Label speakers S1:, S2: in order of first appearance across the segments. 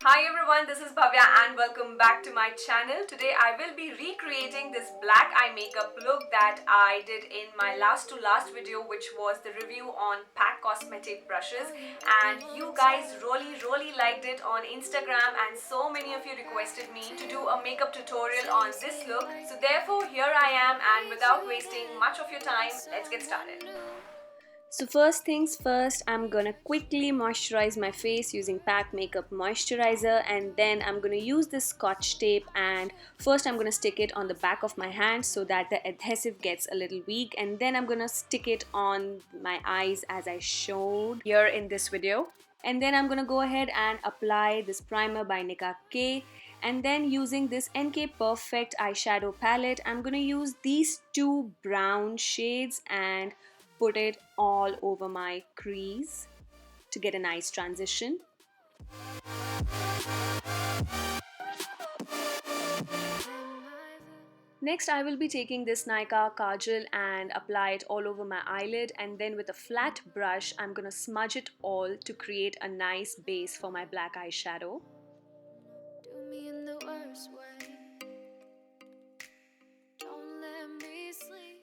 S1: Hi everyone, this is Bhavya and welcome back to my channel. Today I will be recreating this black eye makeup look that I did in my last video, which was the review on PAC cosmetic brushes, and you guys really liked it on Instagram and so many of you requested me to do a makeup tutorial on this look. So therefore here I am, and without wasting much of your time, let's get started. So first things first, I'm gonna quickly moisturize my face using PAC Makeup Moisturizer, and then I'm gonna use this scotch tape, and first I'm gonna stick it on the back of my hand so that the adhesive gets a little weak, and then I'm gonna stick it on my eyes as I showed here in this video. And then I'm gonna go ahead and apply this primer by Nicka, and then using this NK Perfect eyeshadow palette, I'm gonna use these two brown shades and put it all over my crease to get a nice transition. Next, I will be taking this Nykaa kajal and apply it all over my eyelid, and then with a flat brush, I'm gonna smudge it all to create a nice base for my black eyeshadow. Do me in the worst way.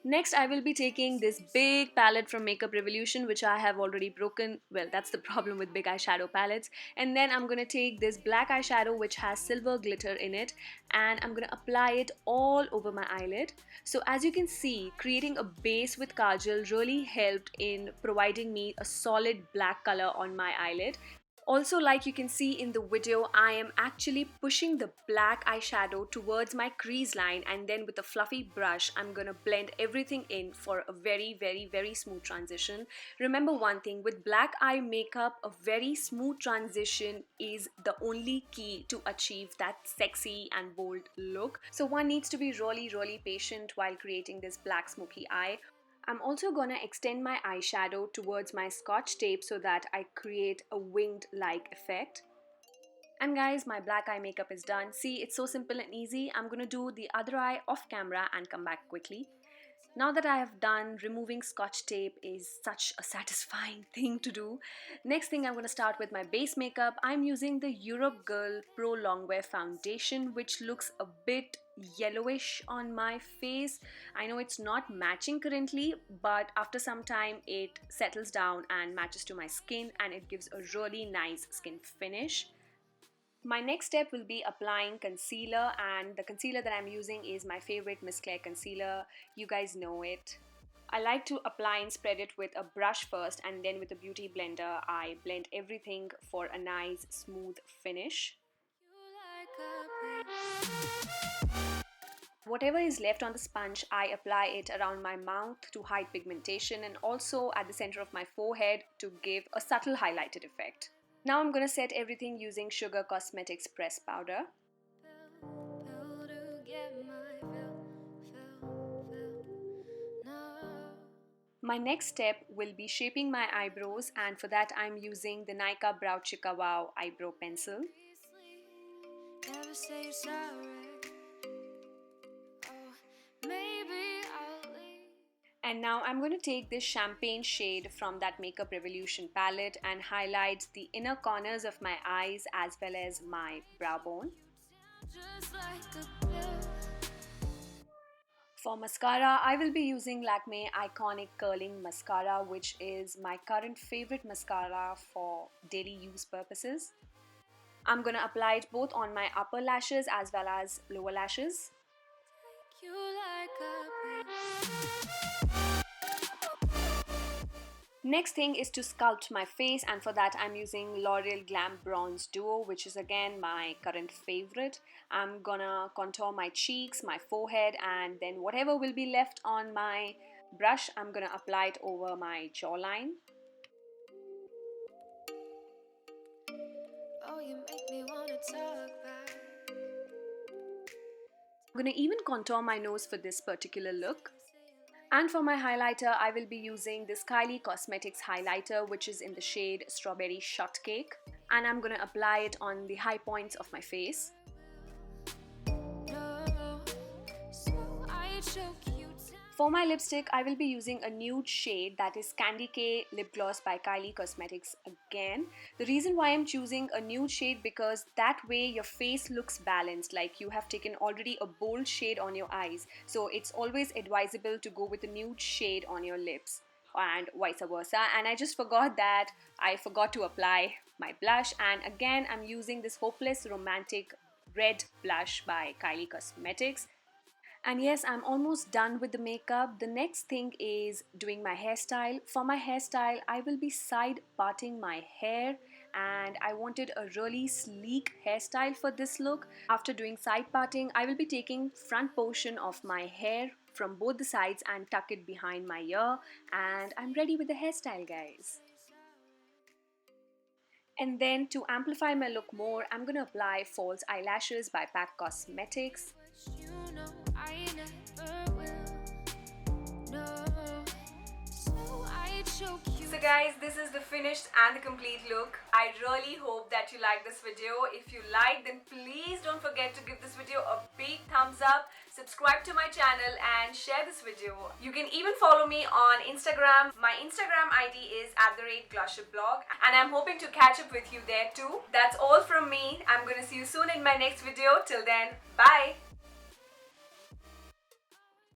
S1: Next, I will be taking this big palette from Makeup Revolution, which I have already broken. Well, that's the problem with big eyeshadow palettes. And then I'm going to take this black eyeshadow which has silver glitter in it, and I'm going to apply it all over my eyelid. So as you can see, creating a base with kajal really helped in providing me a solid black color on my eyelid. Also, like you can see in the video, I am actually pushing the black eyeshadow towards my crease line, and then with a fluffy brush, I'm gonna blend everything in for a very smooth transition. Remember one thing, with black eye makeup, a very smooth transition is the only key to achieve that sexy and bold look. So one needs to be really patient while creating this black smoky eye. I'm also gonna extend my eyeshadow towards my scotch tape so that I create a winged like effect. And guys, my black eye makeup is done. See, it's so simple and easy. I'm gonna do the other eye off camera and come back quickly. Now that I have done, removing scotch tape is such a satisfying thing to do. Next thing, I'm going to start with my base makeup. I'm using the Europe Girl Pro Longwear foundation, which looks a bit yellowish on my face. I know it's not matching currently, but after some time it settles down and matches to my skin, and it gives a really nice skin finish. My next step will be applying concealer, and the concealer that I'm using is my favorite Miss Claire concealer. You guys know it. I like to apply and spread it with a brush first, and then with a beauty blender I blend everything for a nice smooth finish. Whatever is left on the sponge, I apply it around my mouth to hide pigmentation, and also at the center of my forehead to give a subtle highlighted effect. Now I'm going to set everything using Sugar Cosmetics press powder. My next step will be shaping my eyebrows, and for that I'm using the Nykaa Brow Chika Wow eyebrow pencil. And now I'm going to take this champagne shade from that Makeup Revolution palette and highlight the inner corners of my eyes as well as my brow bone. For mascara, I will be using Lakme Eyeconic Curling Mascara, which is my current favorite mascara for daily use purposes. I'm going to apply it both on my upper lashes as well as lower lashes. Next thing is to sculpt my face, and for that I'm using L'Oreal Glam Bronze Duo, which is again my current favorite. I'm gonna contour my cheeks, my forehead, and then whatever will be left on my brush, I'm gonna apply it over my jawline. Oh, you make me wanna talk back. I'm gonna even contour my nose for this particular look. And for my highlighter, I will be using this Kylie Cosmetics highlighter, which is in the shade Strawberry Shortcake. And I'm going to apply it on the high points of my face. For my lipstick, I will be using a nude shade, that is Candy K Lip Gloss by Kylie Cosmetics again. The reason why I'm choosing a nude shade, because that way your face looks balanced, like you have taken already a bold shade on your eyes. So it's always advisable to go with a nude shade on your lips and vice versa. And I just forgot that I forgot to apply my blush, and again I'm using this Hopeless Romantic Red blush by Kylie Cosmetics. And yes, I'm almost done with the makeup. The next thing is doing my hairstyle. For my hairstyle, I will be side parting my hair, and I wanted a really sleek hairstyle for this look. After doing side parting, I will be taking front portion of my hair from both the sides and tuck it behind my ear, and I'm ready with the hairstyle, guys. And then to amplify my look more, I'm gonna apply false eyelashes by PAC Cosmetics. You know I never will. No. So guys, this is the finished and the complete look. I really hope that you like this video. If you like, then please don't forget to give this video a big thumbs up, subscribe to my channel and share this video. You can even follow me on Instagram. My Instagram ID is @glossipblog, and I'm hoping to catch up with you there too. That's all from me. I'm gonna see you soon in my next video. Till then, bye!